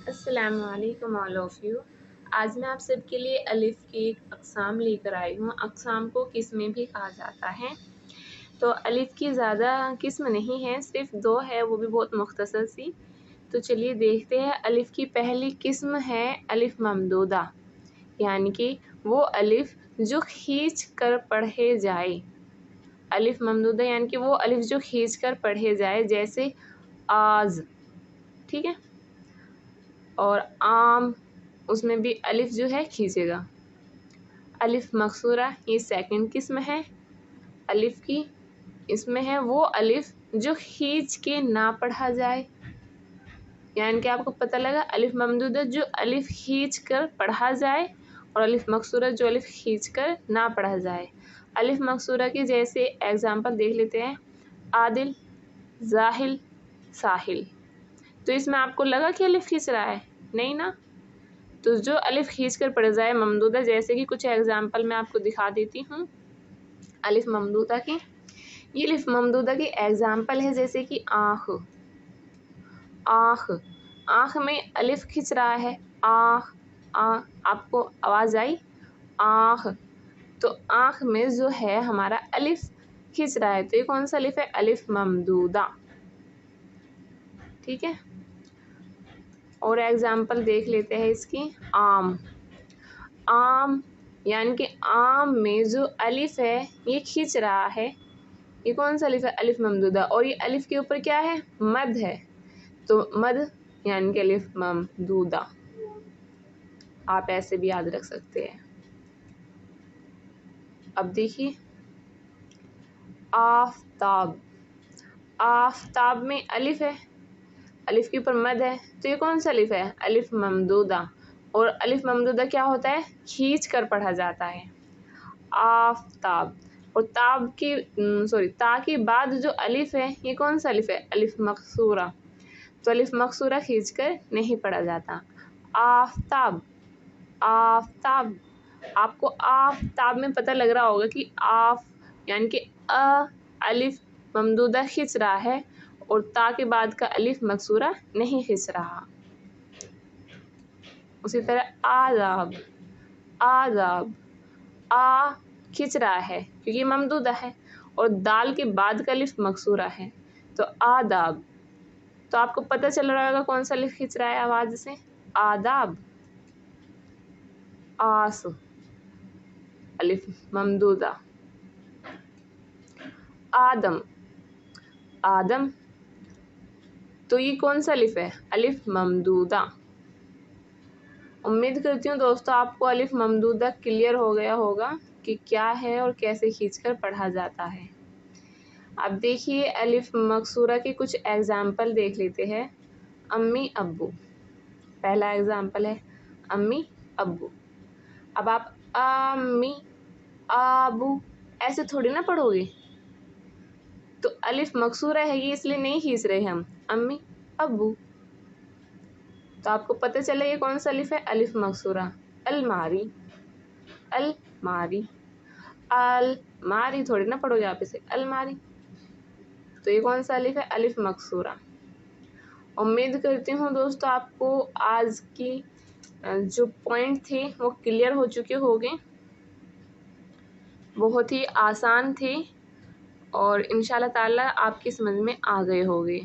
السلام علیکم all of you. آج میں آپ سب کے لیے الف کی ایک اقسام لے کر آئی ہوں۔ اقسام کو قسمیں بھی کہا جاتا ہے۔ تو الف کی زیادہ قسم نہیں ہے، صرف 2 ہے، وہ بھی بہت مختصر سی۔ تو چلیے دیکھتے ہیں۔ الف کی پہلی قسم ہے الف ممدودہ، یعنی کہ وہ الف جو کھینچ کر پڑھے جائے۔ الف ممدودہ یعنی کہ وہ الف جو کھینچ کر پڑھے جائے، جیسے آز، ٹھیک ہے، اور عام، اس میں بھی الف جو ہے کھینچے گا۔ الف مکسورہ یہ سیکنڈ قسم ہے الف کی، اس میں ہے وہ الف جو کھینچ کے نہ پڑھا جائے، یعنی کہ آپ کو پتہ لگا الف ممدودہ جو الف کھینچ کر پڑھا جائے، اور الف مکسورہ جو الف کھینچ کر نہ پڑھا جائے۔ الف مکسورہ کی جیسے ایگزامپل دیکھ لیتے ہیں، عادل، زاہل، ساحل۔ تو اس میں آپ کو لگا کہ الف کھینچ رہا ہے؟ نہیں نا۔ تو جو الف کھینچ کر پڑھ جائے ممدودہ، جیسے کہ کچھ ایگزامپل میں آپ کو دکھا دیتی ہوں الف ممدودہ کی۔ یہ الف ممدودہ کی ایگزامپل ہے، جیسے کہ آنکھ، آنکھ، آنکھ میں الف کھینچ رہا ہے، آنکھ، آپ کو آواز آئی؟ آنکھ۔ تو آنکھ میں جو ہے ہمارا الف کھینچ رہا ہے، تو یہ کون سا الف ہے؟ الف ممدودہ، ٹھیک ہے۔ اور ایگزامپل دیکھ لیتے ہیں اس کی، عام، عام یعنی کہ عام میں جو الف ہے یہ کھینچ رہا ہے، یہ کون سا الف ہے؟ الف ممدودہ، اور یہ الف کے اوپر کیا ہے؟ مد ہے، تو مد یعنی کہ الف ممدودہ، آپ ایسے بھی یاد رکھ سکتے ہیں۔ اب دیکھیے آفتاب، آفتاب میں الف ہے، الف کے اوپر مد ہے، تو یہ کون سا الف ہے؟ الف ممدودہ، اور الف ممدودہ کیا ہوتا ہے؟ کھینچ کر پڑھا جاتا ہے، آفتاب۔ اور تا کے بعد جو الف ہے یہ کون سا الف ہے؟ الف مکسورہ، تو الف مکسورہ کھینچ کر نہیں پڑھا جاتا، آفتاب، آفتاب۔ آپ کو آفتاب میں پتہ لگ رہا ہوگا کہ آف یعنی کہ الف ممدودہ کھینچ رہا ہے، اور تا کے بعد کا الف مکسورہ نہیں کھینچ رہا۔ اسی طرح آداب، آداب، کھینچ رہا ہے کیونکہ یہ ممدودہ ہے، اور دال کے بعد کا الف مکسورہ ہے، تو آداب۔ تو آپ کو پتہ چل رہا ہوگا کون سا الف کھینچ رہا ہے آواز سے؟ آداب۔ آس، الف ممدودہ۔ آدم، آدم، تو یہ کون سا الف ہے؟ الف ممدودہ۔ امید کرتی ہوں دوستو آپ کو الف ممدودہ کلیئر ہو گیا ہوگا کہ کیا ہے اور کیسے کھینچ کر پڑھا جاتا ہے۔ اب دیکھیے الف مکسورہ کے کچھ ایگزامپل دیکھ لیتے ہیں۔ امی، ابو، پہلا ایگزامپل ہے امی، ابو۔ اب آپ امی، ابو ایسے تھوڑی نہ پڑھو گے، تو الف مکسورہ ہے یہ، اس لیے نہیں کھینچ رہے ہم، امی، ابو۔ تو آپ کو پتہ چلے یہ کون سا الف ہے؟ الف مکسورہ۔ الماری، الماری، الماری تھوڑی نہ پڑھو گے آپ اسے، الماری۔ تو یہ کون سا الف ہے؟ الف مکسورہ۔ امید کرتی ہوں دوستو آپ کو آج کی جو پوائنٹ تھے وہ کلیئر ہو چکے ہوگے، بہت ہی آسان تھے، اور انشاءاللہ تعالیٰ آپ کی سمجھ میں آ گئے ہوگے۔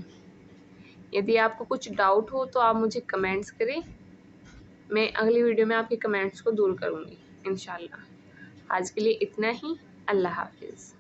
یدی آپ کو کچھ ڈاؤٹ ہو تو آپ مجھے کمنٹس کریں، میں اگلی ویڈیو میں آپ کے کمنٹس کو دور کروں گی انشاءاللہ۔ آج کے لیے اتنا ہی، اللہ حافظ۔